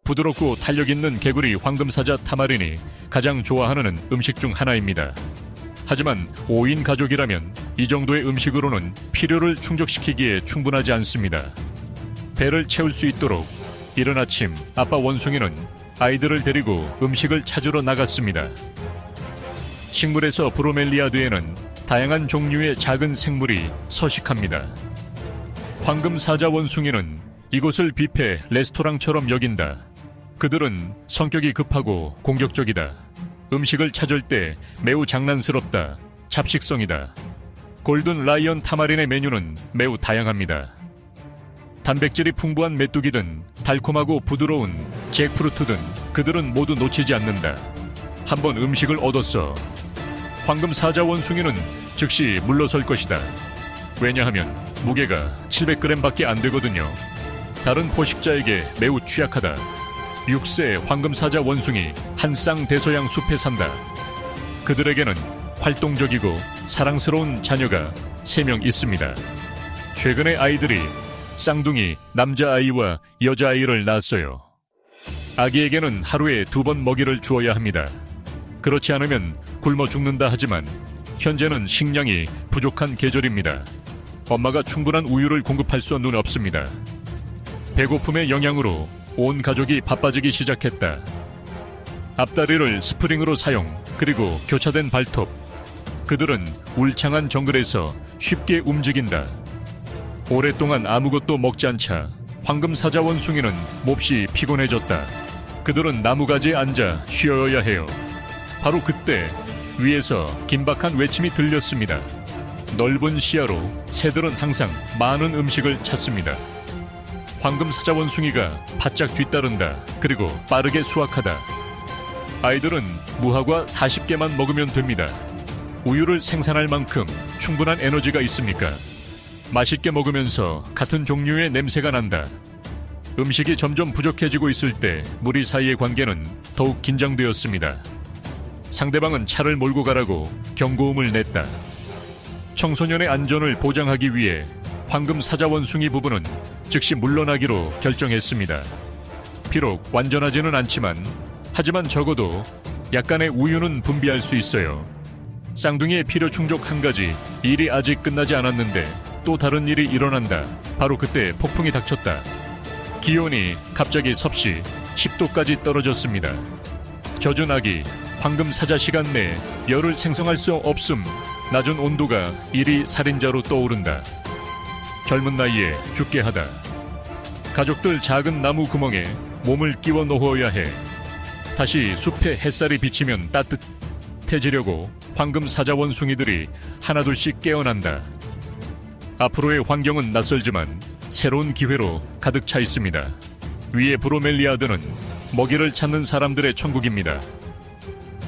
부드럽고 탄력 있는 개구리 황금사자 타마린이 가장 좋아하는 음식 중 하나입니다. 하지만 5인 가족이라면 이 정도의 음식으로는 필요를 충족시키기에 충분하지 않습니다. 배를 채울 수 있도록 이른 아침 아빠 원숭이는 아이들을 데리고 음식을 찾으러 나갔습니다. 식물에서 브로멜리아드에는 다양한 종류의 작은 생물이 서식합니다. 황금사자 원숭이는 이곳을 뷔페 레스토랑처럼 여긴다. 그들은 성격이 급하고 공격적이다. 음식을 찾을 때 매우 장난스럽다. 잡식성이다. 골든 라이언 타마린의 메뉴는 매우 다양합니다. 단백질이 풍부한 메뚜기든 달콤하고 부드러운 잭프루트든 그들은 모두 놓치지 않는다. 한번 음식을 얻었어. 황금사자 원숭이는 즉시 물러설 것이다. 왜냐하면 무게가 700g밖에 안 되거든요. 다른 포식자에게 매우 취약하다. 6세 황금사자 원숭이 한 쌍대서양 숲에 산다. 그들에게는 활동적이고 사랑스러운 자녀가 3명 있습니다. 최근에 아이들이 쌍둥이 남자아이와 여자아이를 낳았어요. 아기에게는 하루에 2번 먹이를 주어야 합니다. 그렇지 않으면 굶어 죽는다 하지만 현재는 식량이 부족한 계절입니다. 엄마가 충분한 우유를 공급할 수는 없습니다. 배고픔의 영향으로 온 가족이 바빠지기 시작했다. 앞다리를 스프링으로 사용, 그리고 교차된 발톱. 그들은 울창한 정글에서 쉽게 움직인다. 오랫동안 아무것도 먹지 않자 황금사자 원숭이는 몹시 피곤해졌다. 그들은 나무가지에 앉아 쉬어야 해요. 바로 그때 위에서 긴박한 외침이 들렸습니다. 넓은 시야로 새들은 항상 많은 음식을 찾습니다. 황금사자 원숭이가 바짝 뒤따른다. 그리고 빠르게 수확하다. 아이들은 무화과 40개만 먹으면 됩니다. 우유를 생산할 만큼 충분한 에너지가 있습니까? 맛있게 먹으면서 같은 종류의 냄새가 난다. 음식이 점점 부족해지고 있을 때 무리 사이의 관계는 더욱 긴장되었습니다. 상대방은 차를 몰고 가라고 경고음을 냈다. 청소년의 안전을 보장하기 위해 황금사자 원숭이 부부는 즉시 물러나기로 결정했습니다. 비록 완전하지는 않지만 하지만 적어도 약간의 우유는 분비할 수 있어요. 쌍둥이의 필요 충족 한 가지, 일이 아직 끝나지 않았는데 또 다른 일이 일어난다. 바로 그때 폭풍이 닥쳤다. 기온이 갑자기 섭씨 10도까지 떨어졌습니다. 젖은 아기 황금사자 시간 내에 열을 생성할 수 없음. 낮은 온도가 일이 살인자로 떠오른다. 젊은 나이에 죽게 하다. 가족들 작은 나무 구멍에 몸을 끼워 넣어야 해. 다시 숲에 햇살이 비치면 따뜻해지려고 황금사자 원숭이들이 하나둘씩 깨어난다. 앞으로의 환경은 낯설지만 새로운 기회로 가득 차 있습니다. 위에 브로멜리아드는 먹이를 찾는 사람들의 천국입니다.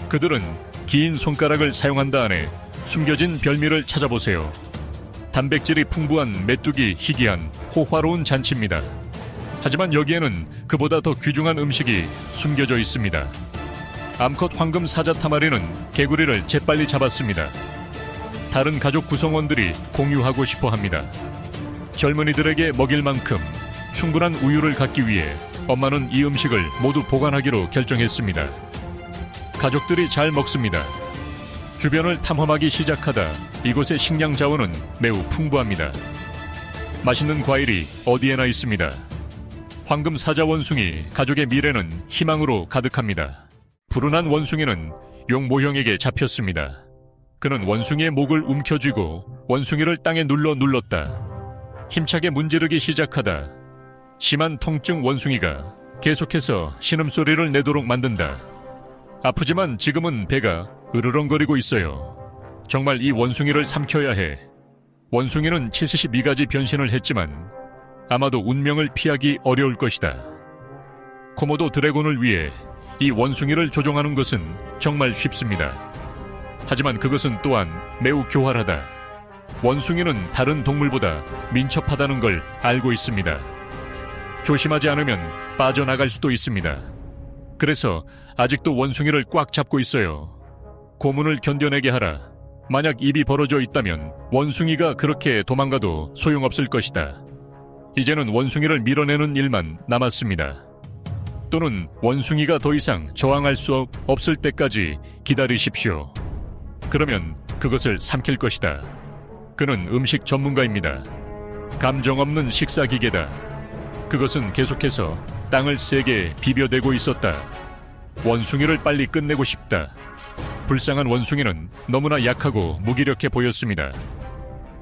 그들은 긴 손가락을 사용한다 안에 숨겨진 별미를 찾아보세요. 단백질이 풍부한 메뚜기 희귀한 호화로운 잔치입니다. 하지만 여기에는 그보다 더 귀중한 음식이 숨겨져 있습니다. 암컷 황금사자 타마리는 개구리를 재빨리 잡았습니다. 다른 가족 구성원들이 공유하고 싶어 합니다. 젊은이들에게 먹일 만큼 충분한 우유를 갖기 위해 엄마는 이 음식을 모두 보관하기로 결정했습니다. 가족들이 잘 먹습니다. 주변을 탐험하기 시작하다 이곳의 식량 자원은 매우 풍부합니다. 맛있는 과일이 어디에나 있습니다. 황금사자 원숭이 가족의 미래는 희망으로 가득합니다. 불운한 원숭이는 용 모형에게 잡혔습니다. 그는 원숭이의 목을 움켜쥐고 원숭이를 땅에 눌렀다. 힘차게 문지르기 시작하다 심한 통증 원숭이가 계속해서 신음소리를 내도록 만든다. 아프지만 지금은 배가 으르렁거리고 있어요. 정말 이 원숭이를 삼켜야 해. 원숭이는 72가지 변신을 했지만 아마도 운명을 피하기 어려울 것이다. 코모도 드래곤을 위해 이 원숭이를 조종하는 것은 정말 쉽습니다. 하지만 그것은 또한 매우 교활하다. 원숭이는 다른 동물보다 민첩하다는 걸 알고 있습니다. 조심하지 않으면 빠져나갈 수도 있습니다. 그래서 아직도 원숭이를 꽉 잡고 있어요. 고문을 견뎌내게 하라. 만약 입이 벌어져 있다면 원숭이가 그렇게 도망가도 소용없을 것이다. 이제는 원숭이를 밀어내는 일만 남았습니다. 또는 원숭이가 더 이상 저항할 수 없을 때까지 기다리십시오. 그러면 그것을 삼킬 것이다. 그는 음식 전문가입니다. 감정 없는 식사기계다. 그것은 계속해서 땅을 세게 비벼대고 있었다. 원숭이를 빨리 끝내고 싶다. 불쌍한 원숭이는 너무나 약하고 무기력해 보였습니다.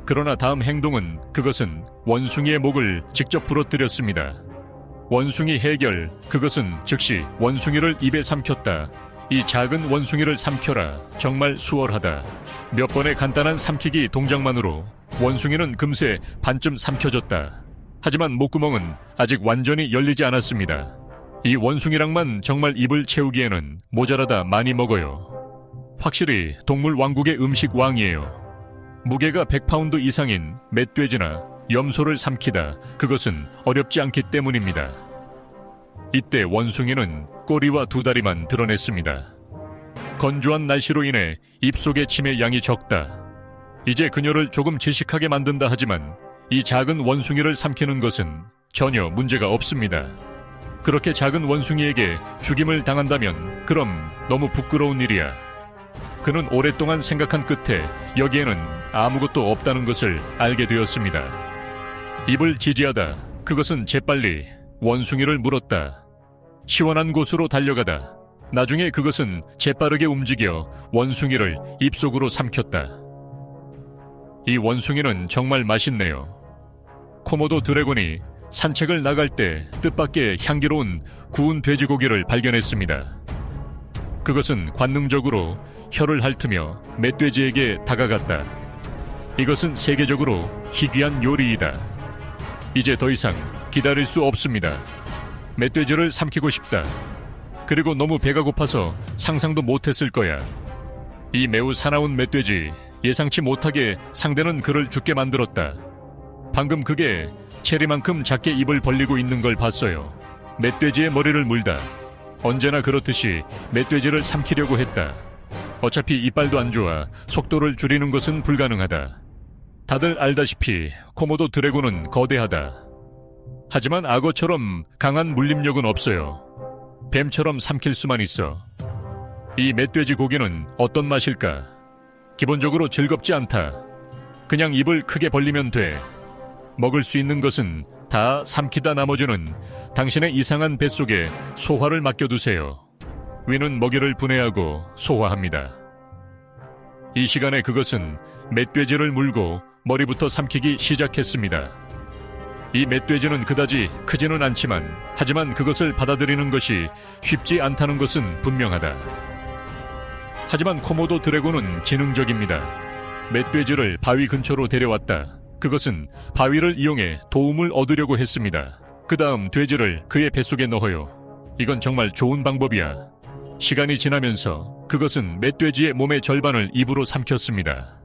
그러나 다음 행동은 그것은 원숭이의 목을 직접 부러뜨렸습니다. 원숭이 해결, 그것은 즉시 원숭이를 입에 삼켰다. 이 작은 원숭이를 삼켜라. 정말 수월하다. 몇 번의 간단한 삼키기 동작만으로 원숭이는 금세 반쯤 삼켜졌다. 하지만 목구멍은 아직 완전히 열리지 않았습니다. 이 원숭이랑만 정말 입을 채우기에는 모자라다 많이 먹어요. 확실히 동물 왕국의 음식 왕이에요. 무게가 100파운드 이상인 멧돼지나 염소를 삼키다. 그것은 어렵지 않기 때문입니다. 이때 원숭이는 꼬리와 두 다리만 드러냈습니다. 건조한 날씨로 인해 입속의 침의 양이 적다. 이제 그녀를 조금 질식하게 만든다 하지만 이 작은 원숭이를 삼키는 것은 전혀 문제가 없습니다. 그렇게 작은 원숭이에게 죽임을 당한다면 그럼 너무 부끄러운 일이야. 그는 오랫동안 생각한 끝에 여기에는 아무것도 없다는 것을 알게 되었습니다. 입을 지지하다. 그것은 재빨리 원숭이를 물었다. 시원한 곳으로 달려가다. 나중에 그것은 재빠르게 움직여 원숭이를 입속으로 삼켰다. 이 원숭이는 정말 맛있네요. 코모도 드래곤이 산책을 나갈 때 뜻밖의 향기로운 구운 돼지고기를 발견했습니다. 그것은 관능적으로 혀를 핥으며 멧돼지에게 다가갔다. 이것은 세계적으로 희귀한 요리이다. 이제 더 이상 기다릴 수 없습니다. 멧돼지를 삼키고 싶다. 그리고 너무 배가 고파서 상상도 못했을 거야. 이 매우 사나운 멧돼지, 예상치 못하게 상대는 그를 죽게 만들었다. 방금 그게 체리만큼 작게 입을 벌리고 있는 걸 봤어요. 멧돼지의 머리를 물다. 언제나 그렇듯이 멧돼지를 삼키려고 했다. 어차피 이빨도 안 좋아 속도를 줄이는 것은 불가능하다. 다들 알다시피 코모도 드래곤은 거대하다. 하지만 악어처럼 강한 물림력은 없어요. 뱀처럼 삼킬 수만 있어. 이 멧돼지 고기는 어떤 맛일까? 기본적으로 즐겁지 않다. 그냥 입을 크게 벌리면 돼. 먹을 수 있는 것은 다 삼키다 나머지는 당신의 이상한 뱃속에 소화를 맡겨두세요. 위는 먹이를 분해하고 소화합니다. 이 시간에 그것은 멧돼지를 물고 머리부터 삼키기 시작했습니다. 이 멧돼지는 그다지 크지는 않지만 하지만 그것을 받아들이는 것이 쉽지 않다는 것은 분명하다. 하지만 코모도 드래곤은 지능적입니다. 멧돼지를 바위 근처로 데려왔다. 그것은 바위를 이용해 도움을 얻으려고 했습니다. 그 다음 돼지를 그의 뱃속에 넣어요. 이건 정말 좋은 방법이야. 시간이 지나면서 그것은 멧돼지의 몸의 절반을 입으로 삼켰습니다.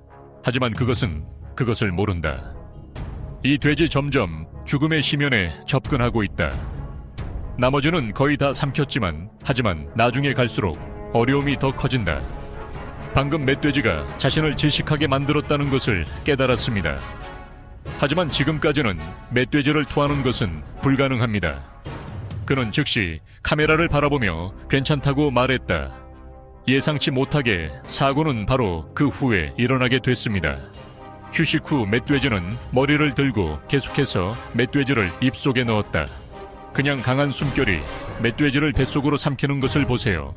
하지만 그것은 그것을 모른다. 이 돼지 점점 죽음의 심연에 접근하고 있다. 나머지는 거의 다 삼켰지만 하지만 나중에 갈수록 어려움이 더 커진다. 방금 멧돼지가 자신을 질식하게 만들었다는 것을 깨달았습니다. 하지만 지금까지는 멧돼지를 토하는 것은 불가능합니다. 그는 즉시 카메라를 바라보며 괜찮다고 말했다. 예상치 못하게 사고는 바로 그 후에 일어나게 됐습니다. 휴식 후 멧돼지는 머리를 들고 계속해서 멧돼지를 입속에 넣었다. 그냥 강한 숨결이 멧돼지를 뱃속으로 삼키는 것을 보세요.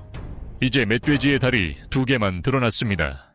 이제 멧돼지의 다리 2개만 드러났습니다.